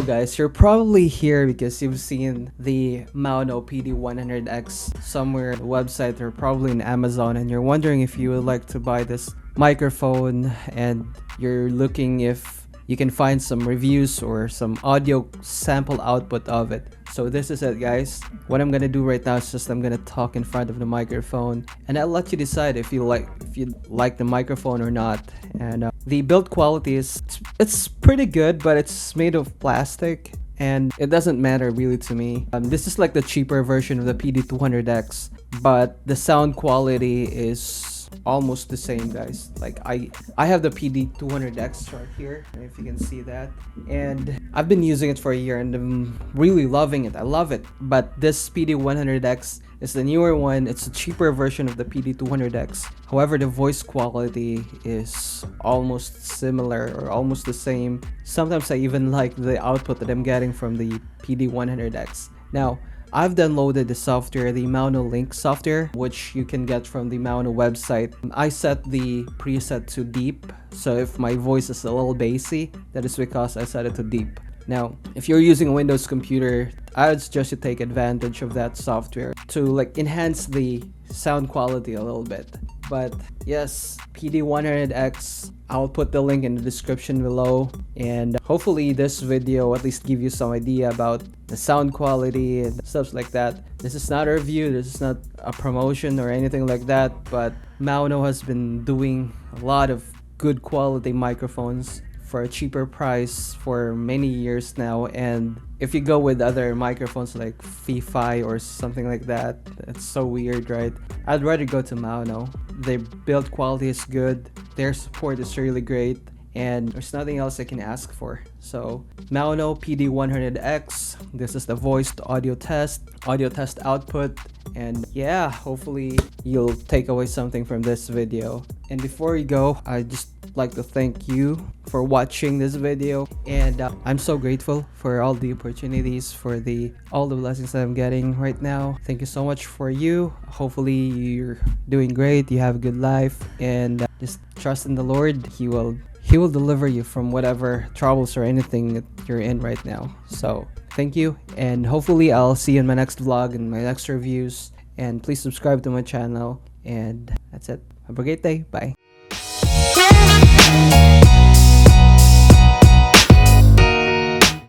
guys, you're probably here because you've seen the Maono PD100X somewhere on the website or probably in Amazon, and you're wondering if you would like to buy this microphone, and you're looking if you can find some reviews or some audio sample output of it. So this is it, guys. What I'm gonna do right now is just I'm gonna talk in front of the microphone, and I'll let you decide if you like the microphone or not. And the build quality is it's pretty good, but it's made of plastic and it doesn't matter really to me. This is like the cheaper version of the PD200X, but the sound quality is almost the same, guys. Like I have the PD200X right here, if you can see that, and I've been using it for a year and I'm really loving it. I love it. But this PD100X is the newer one. It's a cheaper version of the PD200X. However, the voice quality is almost similar or almost the same. Sometimes I even like the output that I'm getting from the PD100X. Now, I've downloaded the software, the Maono Link software, which you can get from the Maono website. I set the preset to deep, so if my voice is a little bassy, that is because I set it to deep. Now, if you're using a Windows computer, I would suggest you take advantage of that software to like enhance the sound quality a little bit. But yes, PD100X, I'll put the link in the description below, and hopefully this video at least give you some idea about the sound quality and stuff like that. This is not a review, this is not a promotion or anything like that, but Maono has been doing a lot of good quality microphones for a cheaper price for many years now. And if you go with other microphones like Fi or something like that, it's so weird, right? I'd rather go to Maono. Their build quality is good, their support is really great, and there's nothing else I can ask for. So Maono PD100X, this is the voice to audio test output, and yeah, hopefully you'll take away something from this video. And before you go, I just like to thank you for watching this video, and I'm so grateful for all the opportunities, for all the blessings that I'm getting right now. Thank you so much for you. Hopefully you're doing great, you have a good life, and just trust in the Lord. He will deliver you from whatever troubles or anything that you're in right now. So thank you, and hopefully I'll see you in my next vlog and my next reviews. And please subscribe to my channel, and that's it. Have a great day. Bye.